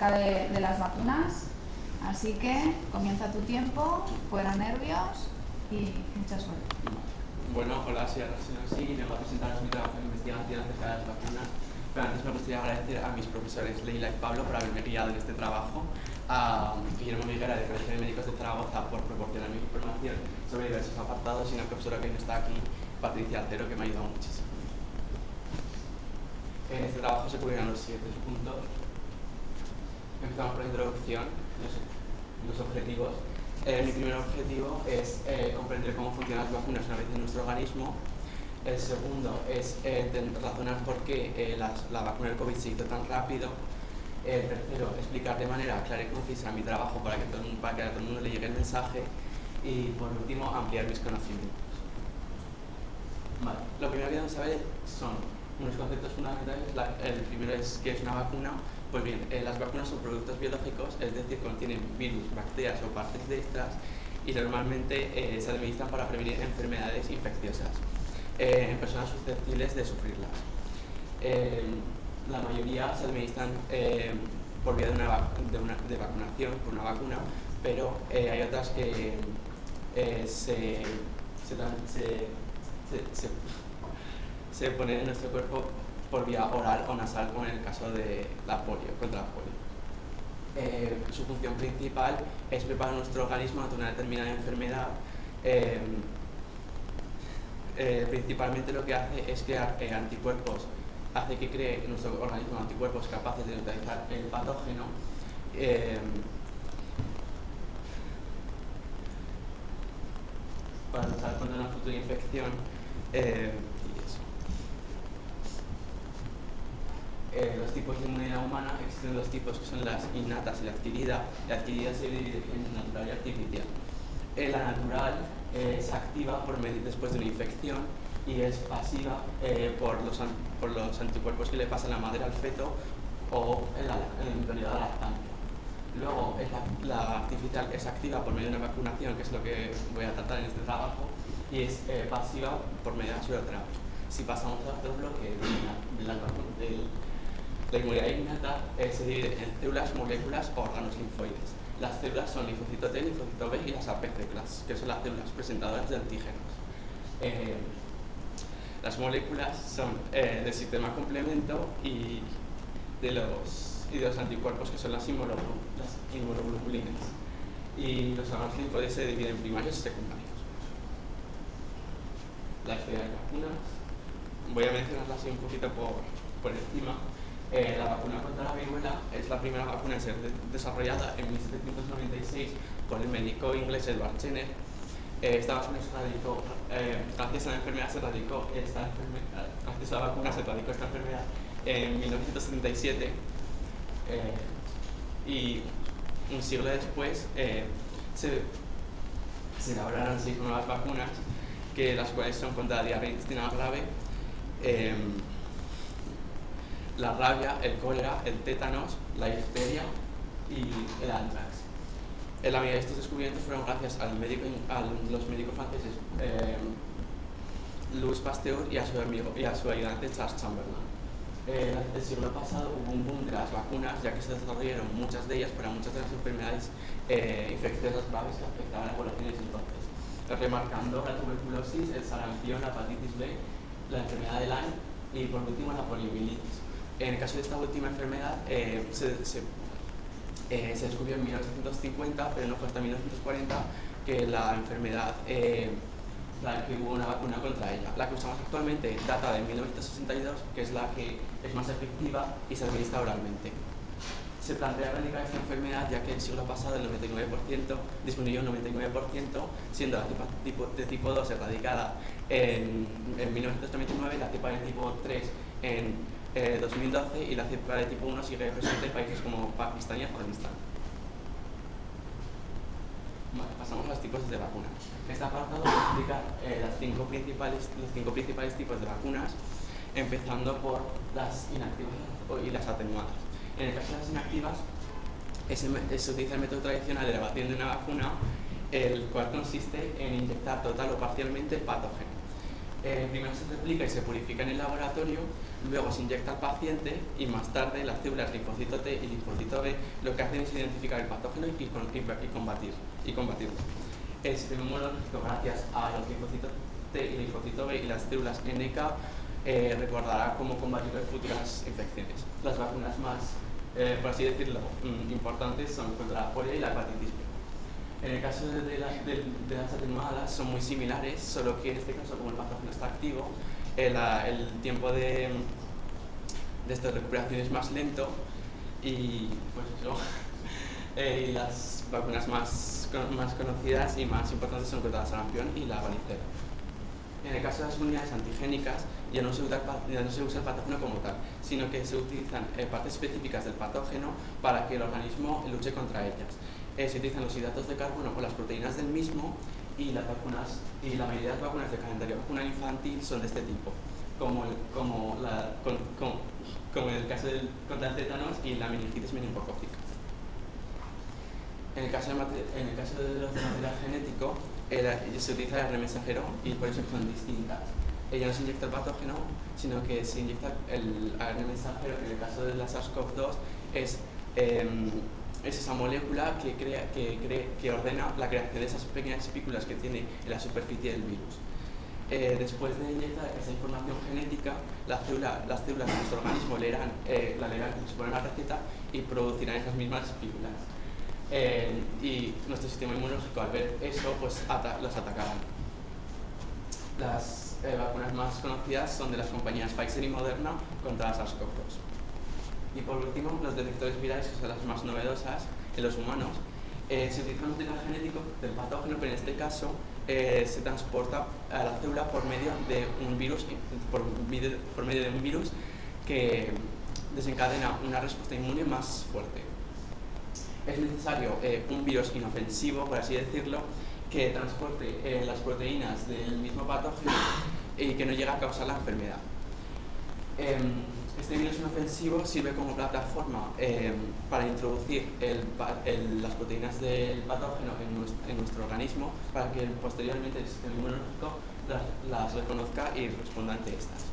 de las vacunas, así que comienza tu tiempo, fuera nervios y mucha suerte. Bueno, hola, soy Arsenal y vengo a presentaros mi trabajo de investigación acerca de las vacunas. Pero antes me gustaría agradecer a mis profesores Leila y Pablo por haberme guiado en este trabajo, a Guillermo Miguel del Colegio de Médicos de Zaragoza por proporcionarme información sobre diversos apartados y una profesora que no está aquí, Patricia Altero, que me ha ayudado muchísimo. En este trabajo se cubrirán los siguientes puntos. Empezamos por la introducción, los objetivos. Mi primer objetivo es comprender cómo funcionan las vacunas una vez en nuestro organismo. El segundo es razonar por qué la vacuna del COVID se hizo tan rápido. El tercero, explicar de manera clara y concisa mi trabajo para que a todo el mundo le llegue el mensaje. Y por último, ampliar mis conocimientos. Vale. Lo primero que debemos saber son unos conceptos fundamentales. El primero es qué es una vacuna. Pues bien, las vacunas son productos biológicos, es decir, contienen virus, bacterias o partes de estas, y normalmente se administran para prevenir enfermedades infecciosas en personas susceptibles de sufrirlas. La mayoría se administran por vía de vacunación, por una vacuna, pero hay otras que se ponen en nuestro cuerpo por vía oral o nasal, como en el caso de la polio, contra la polio. Su función principal es preparar nuestro organismo ante una determinada enfermedad. Principalmente lo que hace es crear anticuerpos, hace que cree en nuestro organismo anticuerpos capaces de neutralizar el patógeno. Para luchar contra una futura infección. Los tipos de inmunidad humana, existen dos tipos que son las innatas y la adquirida. La adquirida se divide en natural y artificial. La natural es activa después de una infección y es pasiva por los anticuerpos que le pasa la madre al feto o en el periodo de lactancia. Luego, la artificial es activa por medio de una vacunación, que es lo que voy a tratar en este trabajo, y es pasiva por medio de la pseudoterapia. Si pasamos al otro bloque la inmunidad innata se divide en células, moléculas o órganos linfoides. Las células son linfocito T, linfocito B y las AP-células, que son las células presentadoras de antígenos. Las moléculas son del sistema complemento y de los anticuerpos, que son las inmunoglobulinas. Y los órganos linfoides se dividen en primarios y secundarios. La historia de las vacunas, voy a mencionarla así un poquito por encima. La vacuna contra la viruela es la primera vacuna en ser desarrollada en 1796 por el médico inglés Edward Jenner. Esta vacuna se radicó, gracias a la enfermedad gracias a la vacuna se radicó esta enfermedad en 1977 y un siglo después se elaboraron 6 nuevas vacunas, las cuales son contra la diarrea intestinal grave, la rabia, el cólera, el tétanos, la difteria y el anthrax. La mayoría de estos descubrimientos fueron gracias a los médicos franceses Louis Pasteur y a su ayudante Charles Chamberlain. El siglo pasado hubo un boom de las vacunas, ya que se desarrollaron muchas de ellas para muchas de las enfermedades infecciosas graves que afectaban a la población en ese entonces, remarcando la tuberculosis, el sarampión, la hepatitis B, la enfermedad de Lyme y por último la poliomielitis. En el caso de esta última enfermedad se descubrió en 1950, pero no fue hasta 1940 que la enfermedad, que hubo una vacuna contra ella. La que usamos actualmente data de 1962, que es la que es más efectiva y se administra oralmente. Se plantea erradicar esta enfermedad, ya que el siglo pasado el 99% disminuyó un 99%, siendo la cepa de tipo 2 erradicada en 1999, la cepa de tipo 3 en 2012 y la cepa de tipo 1 sigue presente en países como Pakistán y Afganistán. Vale, pasamos a los tipos de vacunas. Este apartado va a explicar los 5 principales tipos de vacunas, empezando por las inactivas y las atenuadas. En el caso de las inactivas, se utiliza el método tradicional de elevación de una vacuna, el cual consiste en inyectar total o parcialmente el patógeno. Primero se replica y se purifica en el laboratorio luego se inyecta al paciente y más tarde las células linfocito T y linfocito B lo que hacen es identificar el patógeno y combatirlo. El sistema inmunológico, gracias a los linfocitos T y linfocito B y las células NK, recordará cómo combatir futuras infecciones. Las vacunas más, por así decirlo, importantes son contra la polio y la hepatitis B. En el caso de las atenuadas son muy similares, solo que en este caso, como el patógeno está activo, el tiempo de esta recuperación es más lento y pues eso. Y las vacunas más conocidas y más importantes son contra la sarampión y la varicela. En el caso de las unidades antigénicas ya no se usa el patógeno como tal, sino que se utilizan partes específicas del patógeno para que el organismo luche contra ellas. Se utilizan los hidratos de carbono o las proteínas del mismo y la mayoría de las vacunas de calendario vacunal infantil son de este tipo, como en el caso contra el tétanos y la meningitis meningocócica. En el caso de los de material genético, se utiliza el RNA mensajero y por eso son distintas. Ya no se inyecta el patógeno, sino que se inyecta el ARN mensajero, que en el caso de la SARS-CoV-2 es esa molécula que ordena la creación de esas pequeñas espículas que tiene en la superficie del virus. Después de inyectar esa información genética, las células de nuestro organismo leerán la receta y producirán esas mismas espículas. Y nuestro sistema inmunológico, al ver eso, pues los atacarán. Las vacunas más conocidas son de las compañías Pfizer y Moderna contra la SARS-CoV-2. Y por último, los detectores virales, que son las más novedosas en los humanos. Se utiliza un material genético del patógeno, pero en este caso se transporta a la célula por medio de un virus, que desencadena una respuesta inmune más fuerte. Es necesario un virus inofensivo, por así decirlo, que transporte las proteínas del mismo patógeno y que no llegue a causar la enfermedad. Este virus inofensivo sirve como plataforma para introducir las proteínas del patógeno en nuestro organismo para que posteriormente el sistema inmunológico las reconozca y responda ante estas.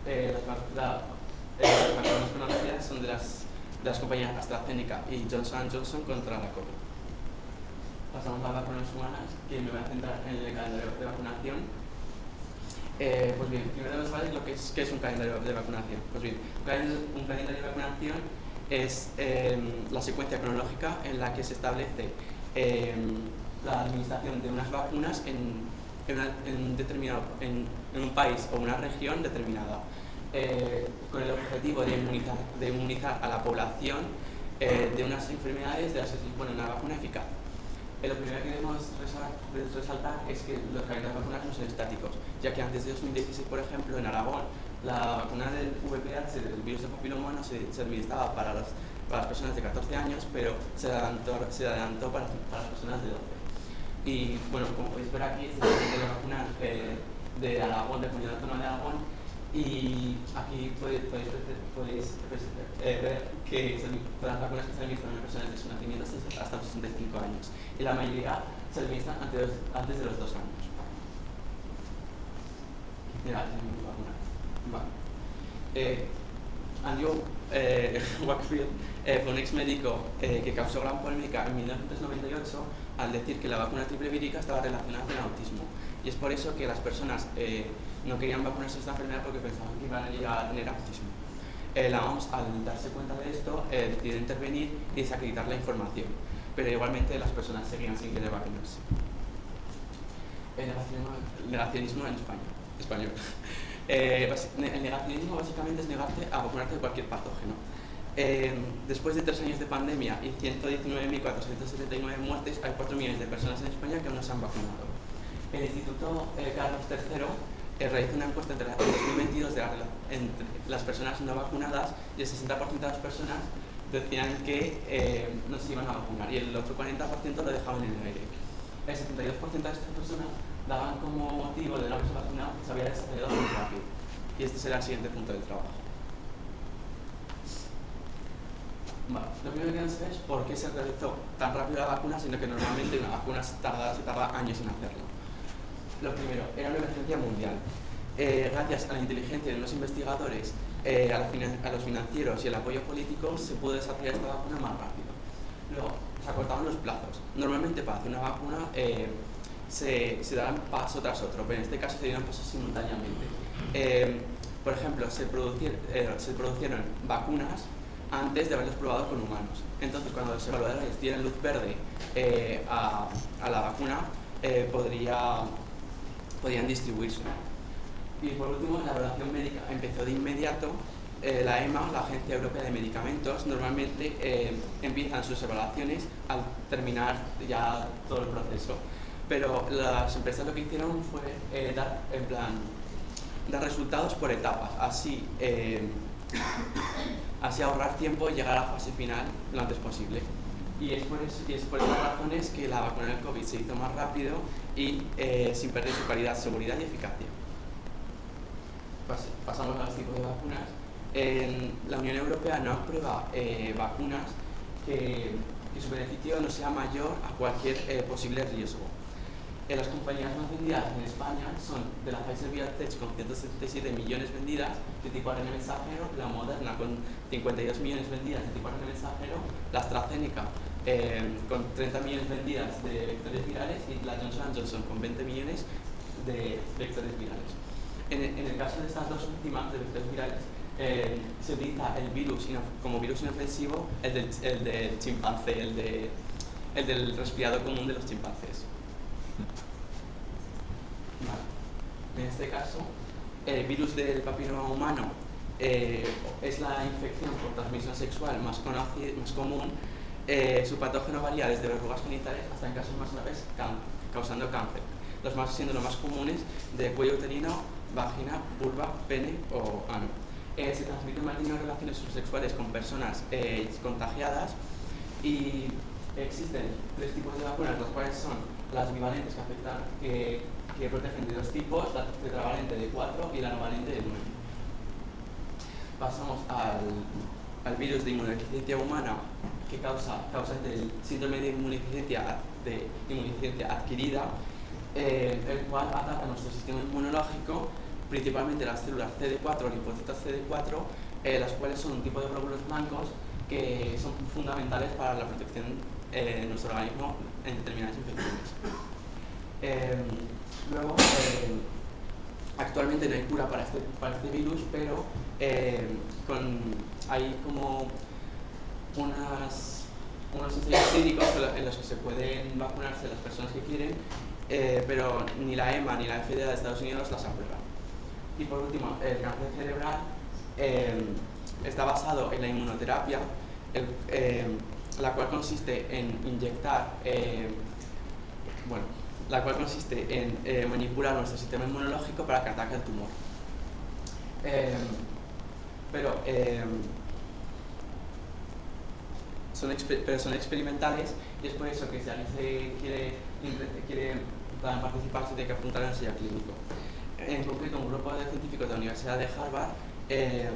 Las vacunas conocidas son de las compañías AstraZeneca y Johnson & Johnson contra la COVID. Pasamos a las vacunas humanas, que me voy a centrar en el calendario de vacunación. Pues bien, primero debemos saber qué es un calendario de vacunación. Pues bien, un calendario de vacunación es la secuencia cronológica en la que se establece la administración de unas vacunas en un país o una región determinada, con el objetivo de inmunizar a la población de unas enfermedades de las que se dispone una vacuna eficaz. Lo primero que debemos resaltar es que los calendarios vacunales no son estáticos, ya que antes de 2016, por ejemplo, en Aragón, la vacuna del VPH, del virus del papiloma humano, se administraba para las personas de 14 años, pero se adelantó para las personas de 12. Y bueno, como podéis ver aquí, este es el calendario vacunal de Aragón, de Comunidad Autónoma de Aragón, y aquí podéis ver que las vacunas que se administran a personas de su nacimiento hasta los 65 años, y la mayoría se administran antes de los 2 años. Andrew Wakefield fue un ex médico que causó gran polémica en 1998 al decir que la vacuna triple vírica estaba relacionada con el autismo, y es por eso que las personas no querían vacunarse de esta enfermedad porque pensaban que iban a llegar a tener autismo. La OMS, al darse cuenta de esto, decidió intervenir y desacreditar la información, pero igualmente las personas seguían sin querer vacunarse. El negacionismo en español. El negacionismo básicamente es negarte a vacunarte de cualquier patógeno. Después de 3 años de pandemia y 119.479 muertes, hay 4 millones de personas en España que aún no se han vacunado. El Instituto Carlos III realizó una encuesta en 2022 entre las personas no vacunadas, y el 60% de las personas decían que no se iban a vacunar y el otro 40% lo dejaban en el aire. El 72% de estas personas daban como motivo de no haberse vacunado que se había desarrollado muy rápido. Y este será el siguiente punto de trabajo. Vale, lo primero que queremos saber es por qué se realizó tan rápido la vacuna, sino que normalmente una vacuna se tarda años en hacerlo. Lo primero, era una emergencia mundial. Gracias a la inteligencia de unos investigadores, a los financieros y el apoyo político, se pudo desarrollar esta vacuna más rápido. Luego, se acortaban los plazos. Normalmente para hacer una vacuna se dan paso tras otro, pero en este caso se dieron pasos simultáneamente. Por ejemplo, se produjeron vacunas antes de haberlos probado con humanos. Entonces, cuando los evaluadores dieran luz verde a la vacuna, podían distribuirse. Y por último, la evaluación médica empezó de inmediato. La EMA, la Agencia Europea de Medicamentos, normalmente empiezan sus evaluaciones al terminar ya todo el proceso. Pero las empresas lo que hicieron fue dar resultados por etapas, así ahorrar tiempo y llegar a la fase final lo antes posible. Y es por esas razones que la vacuna del COVID se hizo más rápido y sin perder su calidad, seguridad y eficacia. Pasamos a los tipos de vacunas. La Unión Europea no aprueba vacunas que su beneficio no sea mayor a cualquier posible riesgo. Las compañías más vendidas en España son de la Pfizer-BioNTech con 177 millones vendidas, 24 en el mensajero, la Moderna con 52 millones vendidas, 24 en el mensajero, la AstraZeneca con 30 millones vendidas de vectores virales y la Johnson & Johnson con 20 millones de vectores virales. En el caso de estas dos últimas de vectores virales, se utiliza el virus como virus inofensivo, el del chimpancé, el del resfriado común de los chimpancés. Vale. En este caso, el virus del papiloma humano es la infección por transmisión sexual más común. Su patógeno varía desde verrugas genitales hasta en casos más graves causando cáncer. Siendo los más comunes de cuello uterino, vagina, vulva, pene o ano. Se transmiten manteniendo relaciones sexuales con personas contagiadas y existen tres tipos de vacunas, las cuales son las bivalentes que protegen de dos tipos, la tetravalente de 4 y la novalente de 9. Pasamos al virus de inmunodeficiencia humana que causa el síndrome de inmunodeficiencia adquirida, el cual ataca nuestro sistema inmunológico, principalmente las células CD4 o linfocitos CD4, las cuales son un tipo de glóbulos blancos que son fundamentales para la protección de nuestro organismo en determinadas infecciones. Luego, actualmente no hay cura para este virus, pero hay como unos ensayos clínicos en los que se pueden vacunarse las personas que quieren, pero ni la EMA ni la FDA de Estados Unidos las aprueban. Y por último, el cáncer cerebral está basado en la inmunoterapia, la cual consiste en manipular nuestro sistema inmunológico para que ataque el tumor. Son experimentales y es por eso que si alguien quiere participar se tiene que apuntar al ensayo clínico. En concreto, un grupo de científicos de la Universidad de Harvard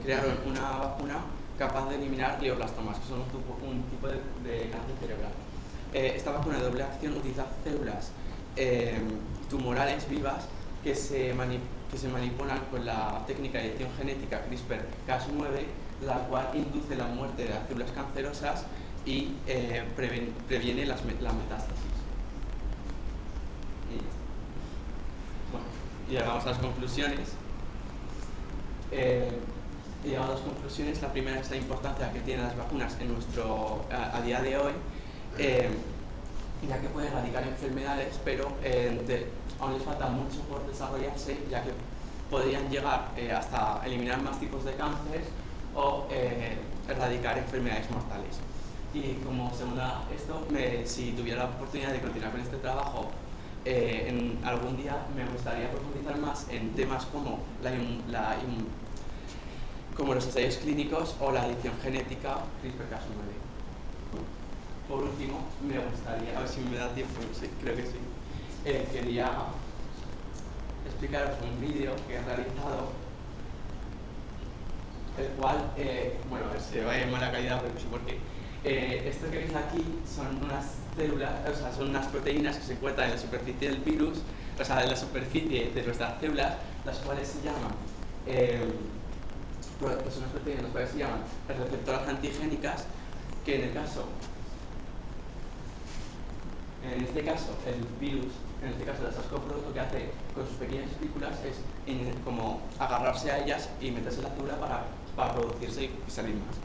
crearon una vacuna capaz de eliminar glioblastomas, que son un tipo de cáncer cerebral. Esta vacuna de doble acción utiliza células tumorales vivas que se manipulan con la técnica de edición genética CRISPR-Cas9, la cual induce la muerte de las células cancerosas y previene la metástasis. Y llegamos a las conclusiones. La primera es la importancia que tienen las vacunas a día de hoy, ya que pueden erradicar enfermedades, pero aún les falta mucho por desarrollarse, ya que podrían llegar hasta eliminar más tipos de cáncer o erradicar enfermedades mortales. Y como segunda si tuviera la oportunidad de continuar con este trabajo, en algún día me gustaría profundizar más en temas como como los ensayos clínicos o la edición genética CRISPR-Cas9. Por último, me gustaría, a ver si me da tiempo, sí, creo que sí, quería explicaros un vídeo que he realizado, el cual, se va en mala calidad, pero no sé por qué. Esto que veis aquí son unas células, son unas proteínas que se encuentran en la superficie del virus, en la superficie de nuestras células, las cuales se llaman personas proteínas, las cuales se llaman receptoras antigénicas, que en este caso el virus, en este caso el SARS-CoV-2, lo que hace con sus pequeñas espículas es como agarrarse a ellas y meterse en la célula para producirse y salir más.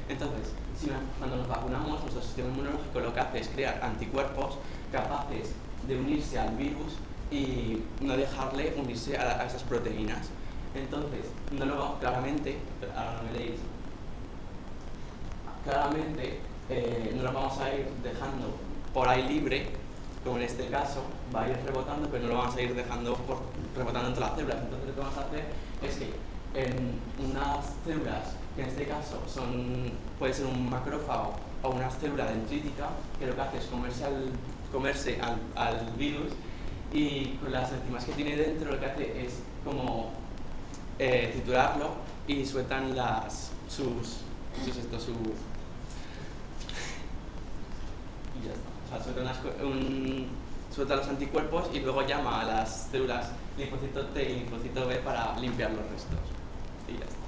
Entonces, cuando nos vacunamos, nuestro sistema inmunológico lo que hace es crear anticuerpos capaces de unirse al virus y no dejarle unirse a esas proteínas. Entonces, claramente, ahora no me leéis, claramente no lo vamos a ir dejando por ahí libre, como en este caso, va a ir rebotando, pero no lo vamos a ir dejando rebotando entre las células. Entonces lo que vamos a hacer es que en unas células, que en este caso puede ser un macrófago o una célula dendrítica, que lo que hace es comerse al virus, y con las enzimas que tiene dentro lo que hace es como triturarlo y sueltan y ya está. O sea, suelta los anticuerpos y luego llama a las células linfocito T y linfocito B para limpiar los restos. Y ya está.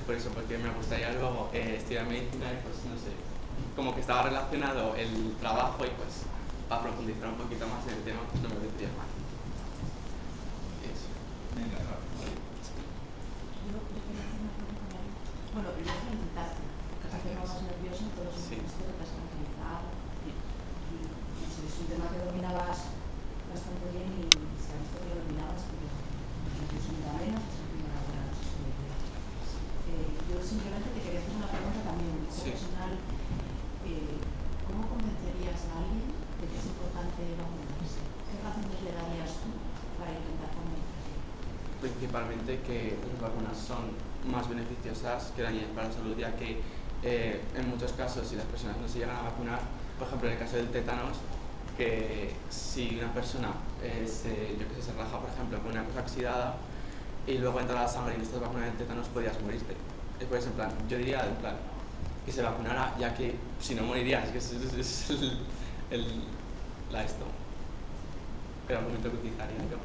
Por eso, porque me gustaría luego estudiar medicina y pues no sé, como que estaba relacionado el trabajo y pues para profundizar un poquito más en el tema pues no me vendría mal. Eso. Venga, rápido. Yo quería hacer una pregunta. Bueno, primero felicitarte, porque has quedado más nervioso en todos los momentos que te has tranquilizado y no sé, es un tema que dominabas bastante bien y se ha visto que lo dominabas, pero incluso un menos, es la primera hora. Yo simplemente te quería hacer una pregunta también muy personal. ¿Cómo convencerías a alguien de que es importante vacunarse? ¿Qué razones le darías tú para intentar convencerle? Principalmente que las vacunas son más beneficiosas que dañinas para la salud, ya que en muchos casos, si las personas no se llegan a vacunar, por ejemplo en el caso del tétanos, que si una persona se raja, por ejemplo, con una cosa oxidada y luego entra la sangre y no estás vacunado del tétanos, podrías morirte. Pues en plan, yo diría en plan que se vacunara, ya que si no morirías, que es esto. El argumento que utilizaría yo.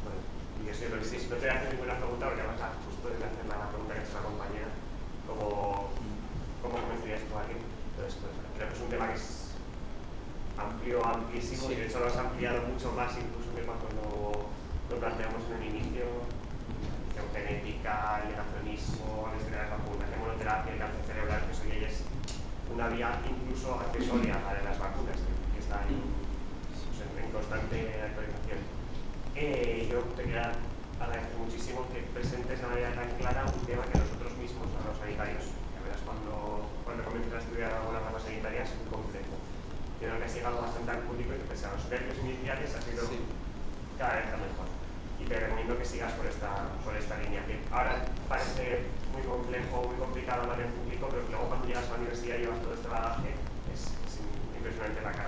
Bueno, y eso yo creo que sí, no te voy a hacer ninguna pregunta porque además justo de hacer la pregunta que es la compañera, ¿cómo convencerías tú a alguien? Entonces, pues, creo que es un tema que es amplísimo, y de hecho lo has ampliado mucho más incluso que cuando lo planteamos en el inicio. Genética, el negacionismo, la historia de las vacunas, la inmunoterapia, el cáncer cerebral, que eso ya es una vía incluso accesoria a las vacunas, que está en constante actualización. Yo te quería agradecer muchísimo que presentes de manera tan clara un tema que nosotros mismos, a los sanitarios, ya verás cuando comiences a estudiar alguna rama sanitaria, es muy complejo. Yo creo que has llegado bastante al público y que pese a los nervios iniciales ha sido cada vez mejor. Y te recomiendo que sigas por esta línea, que ahora parece muy complejo, muy complicado hablar en público, pero que luego cuando llegas a la universidad y llevas todo este bagaje, es impresionante la carga